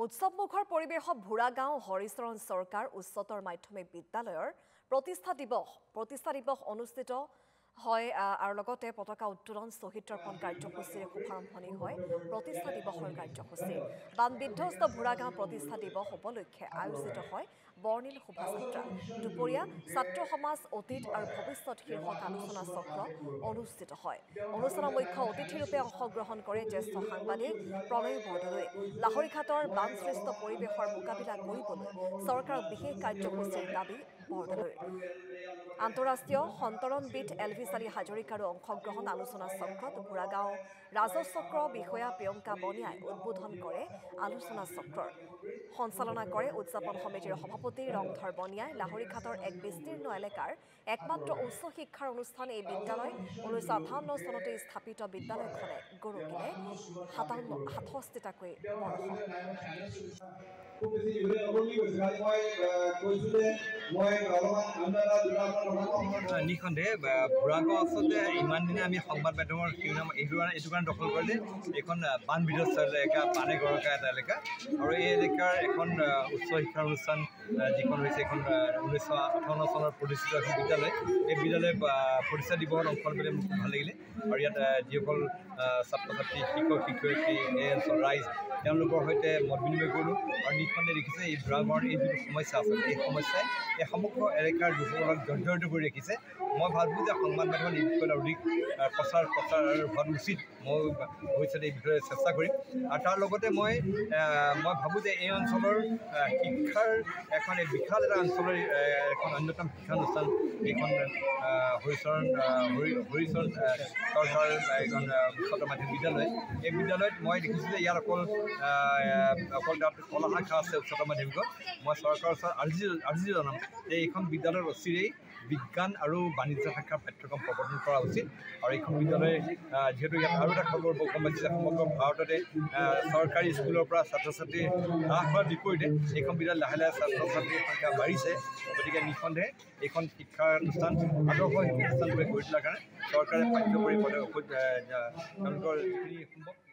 উৎসৱমুখৰ পৰিৱেশত ভোৰাগাঁও হৰিচৰণ চৰকাৰ উচ্চতৰ মাধ্যমিক বিদ্যালয়ৰ প্ৰতিষ্ঠা দিৱস অনুষ্ঠিত হয় আৰু লগতে পতাকা উত্তোলন শহীদ তৰ্পণ কাৰ্যসূচীৰ শুভাৰম্ভণি হয় প্ৰতিষ্ঠা দিৱসৰ কাৰ্যসূচী বান বিধ্বস্ত ভোৰাগাঁও প্ৰতিষ্ঠা দিৱস উপলক্ষে আয়োজিত হয় বৰ্ণিল শোভাযাত্ৰা দুপৰীয়া ছাত্ৰ সমাজ অতীত আৰু ভৱিষ্যত শীৰ্ষক আলোচনা চক্ৰ অনুষ্ঠিত হয় অনুষ্ঠানৰ মুখ্য অতিথিৰূপে অংশগ্ৰহণ কৰে জ্যেষ্ঠ সাংবাদিক প্ৰণয় বৰদলৈ লাহৰীঘাটৰ বানসৃষ্ট পৰিৱেশৰ মোকাবিলা কৰিবলৈ চৰকাৰক বিশেষ কাৰ্যসূচীৰ দাবী বৰদলৈ আন্তঃৰাষ্ট্ৰীয় সন্তৰণবিদ এলভিছালী হাজৰিকাৰো অংশগ্ৰহণ আলোচনা চক্ৰত ভোৰাগাঁও ৰাজচক্ৰ বিষয়া প্ৰিয়ংকা বনিয়াই উদ্বোধন কৰে আলোচনা চক্ৰৰ সঞ্চালনা কৰে উদযাপন সমিতিৰ সভাপতি ৰংধৰ বনিয়াই লাহৰীঘাটৰ এক বিস্তীৰ্ণ এলেকাৰ একমাত্ৰ উচ্চ শিক্ষাৰ অনুষ্ঠান এই বিদ্যালয় 1958 চনতে স্থাপিত বিদ্যালয়খনে গৌৰৱিলে 67টাকৈ নিঃসন্দেহে ভোৰাগাঁও আচলতে ইমান দিনে আমি সংবাদ মাধ্যমৰ শিৰোনাম এইটো কাৰণে দখল কৰিলে এইখন বান বিধ্বস্ত এলেকা বানে গৰকা এটা এলেকা আৰু এই এলেকাৰ এখন উচ্চ শিক্ষাৰ অনুষ্ঠান যিখন হৈছে এখন 1958 চনত প্ৰতিষ্ঠিত এখন বিদ্যালয় এই বিদ্যালয় প্ৰতিষ্ঠা দিৱসত অংশগ্ৰহণ কৰি মোক ভাল লাগিলে আৰু ইয়াত যিসকল ছাত্ৰ ছাত্ৰী শিক্ষক শিক্ষয়িত্ৰী এই অঞ্চল ৰাইজ তেওঁলোকৰ সৈতে মত বিনিময় কৰিলোঁ আৰু নিঃসন্দেহে দেখিছে এই ভোৰাগাঁৱৰ এই যিটো সমস্যা আছে এই সমস্যাই এই সমগ্ৰ এলেকাৰ লোকসকলক জৰ্জৰিত কৰি ৰাখিছে মই ভাবোঁ যে সংবাদ মাধ্যমত এই বিষয়ে অধিক প্ৰচাৰ হোৱাটো উচিত মই ভৱিষ্যতে এই বিষয়ে চেষ্টা কৰিম আৰু তাৰ লগতে মই ভাবোঁ যে এই অঞ্চলৰ শিক্ষাৰ এখন বিশাল এটা অঞ্চলৰ এখন অন্যতম শিক্ষানুষ্ঠান এইখন হৰিচৰণ চৰকাৰ এখন উচ্চতৰ মাধ্যমিক বিদ্যালয় এই বিদ্যালয়ত মই দেখিছোঁ যে ইয়াত অকল তাত কলা শাখা আছে উচ্চতৰ মাধ্যমিকত মই চৰকাৰৰ ওচৰত আৰ্জি জনাম যে এইখন বিদ্যালয়ৰ অচিৰেই বিজ্ঞান আৰু বাণিজ্য শাখাৰ পাঠ্যক্ৰম প্ৰৱৰ্তন কৰা উচিত আৰু এইখন বিদ্যালয়ে যিহেতু ইয়াত আৰু এটা খবৰ গম পাইছে যে সমগ্ৰ ভাৰততে চৰকাৰী স্কুলৰ পৰা ছাত্ৰ ছাত্ৰী হ্ৰাস হোৱাৰ বিপৰীতে এইখন বিদ্যালয় লাহে লাহে ছাত্ৰ ছাত্ৰীৰ সংখ্যা বাঢ়িছে গতিকে নিঃসন্দেহে এইখন শিক্ষানুষ্ঠান আদৰ্শ শিক্ষানুষ্ঠান কৰি তোলাৰ কাৰণে চৰকাৰে পাঠ্য কৰি তেওঁলোকৰ যিখিনি সম্ভৱ